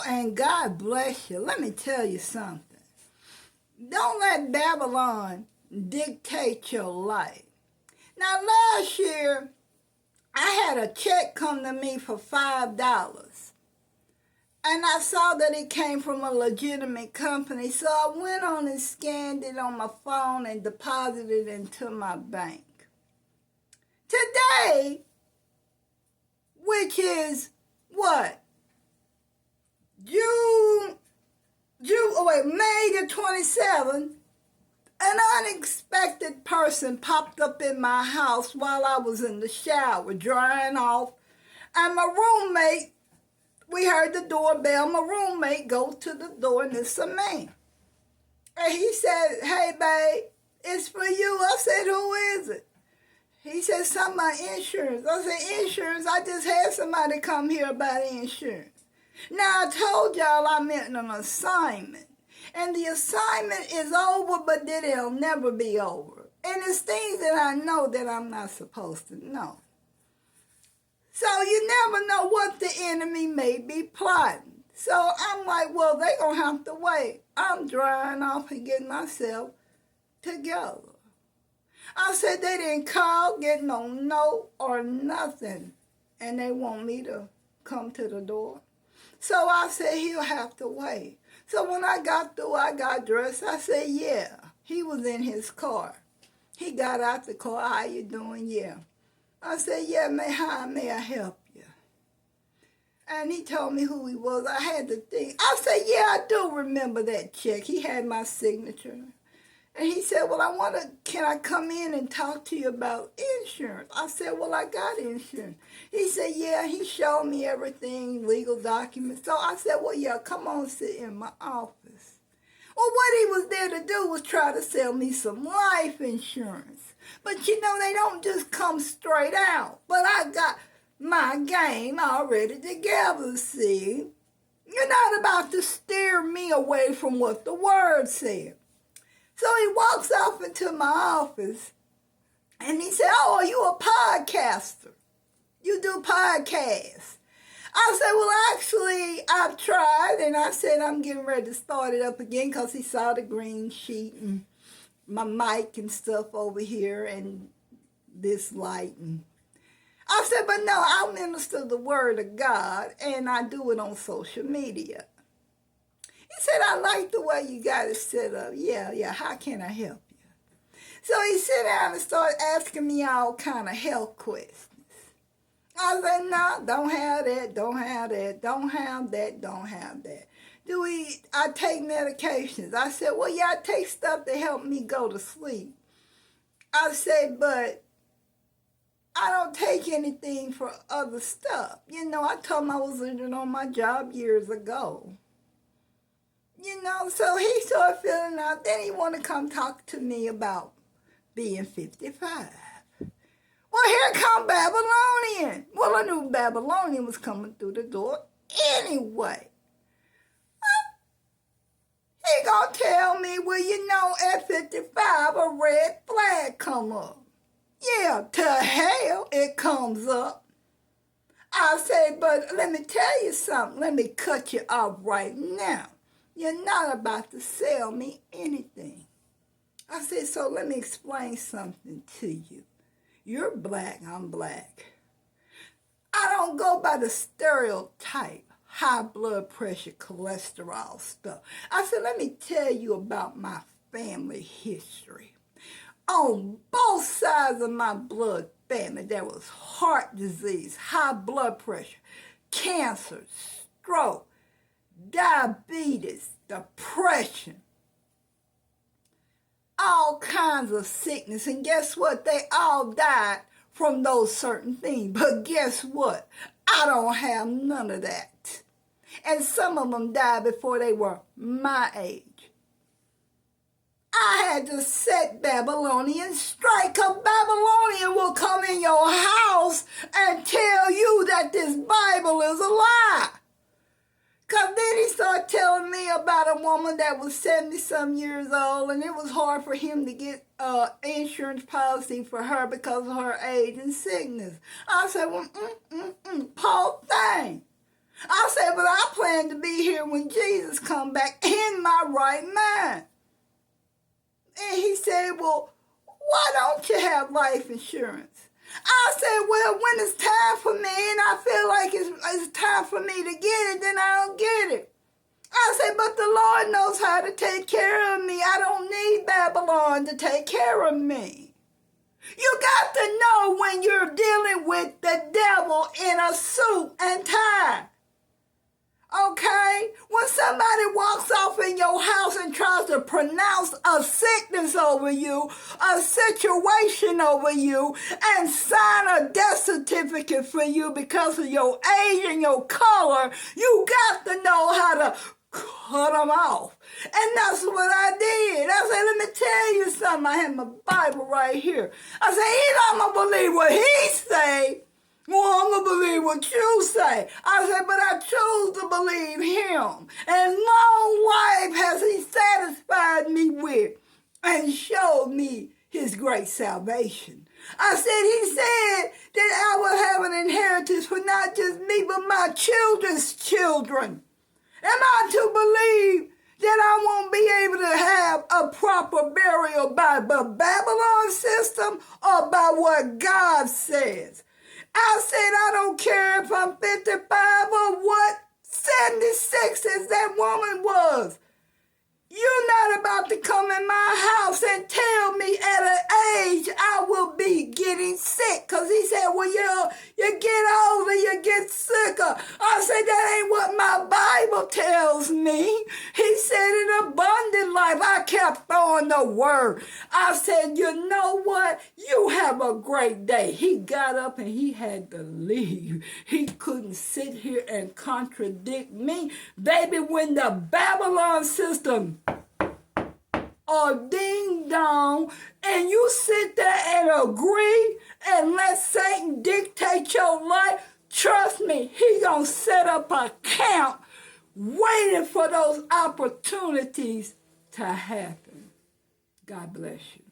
and God bless you. Let me tell you something. Don't let Babylon dictate your life. Now, last year, I had a check come to me for $5. And I saw that it came from a legitimate company. So I went on and scanned it on my phone and deposited it into my bank. Today, which is what? May the 27th, an unexpected person popped up in my house while I was in the shower, drying off. And my roommate, we heard the doorbell. My roommate goes to the door, and it's a man. And he said, "Hey, babe, it's for you." I said, "Who is it?" He said, "Something about insurance." I said, "Insurance? I just had somebody come here about insurance." Now, I told y'all I meant an assignment. And the assignment is over, but then it'll never be over. And it's things that I know that I'm not supposed to know. So you never know what the enemy may be plotting. So I'm like, well, they're going to have to wait. I'm drying off and getting myself together. I said they didn't call, get no note or nothing. And they want me to come to the door. So I said, he'll have to wait. So when I got through, I got dressed. I said, yeah. He was in his car. He got out the car. "How you doing?" "Yeah." I said, "Yeah, how may I help you?" And he told me who he was. I had to think. I said, "Yeah, I do remember that check." He had my signature. And he said, "Well, can I come in and talk to you about insurance?" I said, "Well, I got insurance." He said, "Yeah." He showed me everything, legal documents. So I said, "Well, yeah, come on, sit in my office." Well, what he was there to do was try to sell me some life insurance. But you know, they don't just come straight out. But I got my game already together, see? You're not about to steer me away from what the word said. So he walks off into my office, and he said, "Oh, are you a podcaster? You do podcasts?" I said, "Well, actually, I've tried," and I said, "I'm getting ready to start it up again," because he saw the green sheet and my mic and stuff over here and this light. And I said, "But no, I minister the word of God, and I do it on social media." He said, "I like the way you got it set up." Yeah, how can I help you?" So he sat down and started asking me all kind of health questions. I said, "No, don't have that, don't have that, don't have that, don't have that." I take medications? I said, "Well, yeah, I take stuff to help me go to sleep." I said, "But I don't take anything for other stuff." You know, I told him I was injured on my job years ago. You know, so he started feeling out. Then he wanted to come talk to me about being 55. Well, here come Babylonian. Well, I knew Babylonian was coming through the door anyway. He gonna tell me, well, you know, at 55, a red flag come up. Yeah, to hell it comes up. I said, "But let me tell you something. Let me cut you off right now. You're not about to sell me anything." I said, "So let me explain something to you. You're black, I'm black. I don't go by the stereotype, high blood pressure, cholesterol stuff." I said, "Let me tell you about my family history. On both sides of my blood family, there was heart disease, high blood pressure, cancer, stroke, diabetes, depression, all kinds of sickness. And guess what? They all died from those certain things. But guess what? I don't have none of that. And some of them died before they were my age. I had to set Babylonian straight, because Babylonian will come in your house and tell you that this Bible is a lie. Because then he started telling me about a woman that was 70-some years old, and it was hard for him to get insurance policy for her because of her age and sickness. I said, "Well, poor thing." I said, "But I plan plan to be here when Jesus come back in my right mind. And he said, well, why don't you have life insurance? I said, well, when it's time for me and I feel like it's time for me to get it, then I don't get it. I said, but the Lord knows how to take care of me. I don't need Babylon to take care of me. You got to know when you're dealing with the devil in a suit and tie. Okay? When somebody walks off in your house and tries to pronounce a sickness over you, a situation over you, and sign a death certificate for you because of your age and your color, you got to know how to cut them off. And that's what I did. I said, let me tell you something. I have my Bible right here. I said, either I'm going to believe what he say, well, I'm going to believe what you say. I said, but I choose to believe him. And long life has he satisfied me with and showed me his great salvation. I said, he said that I will have an inheritance for not just me, but my children's children. Am I to believe that I won't be able to have a proper burial by the Babylon system or by what God says? I said, I don't care if I'm 55 or what 76 as that woman was. You're not about to come in my house and tell me at an age I will be getting sick. Because he said, well, you get older, you get sicker. I said, that ain't what my Bible tells me. He said in abundant life, I kept throwing the word. I said, you know what? You have a great day. He got up and he had to leave. He couldn't sit here and contradict me. Baby, when the Babylon system or ding dong, and you sit there and agree and let Satan dictate your life, trust me, he gonna set up a camp waiting for those opportunities to happen. God bless you.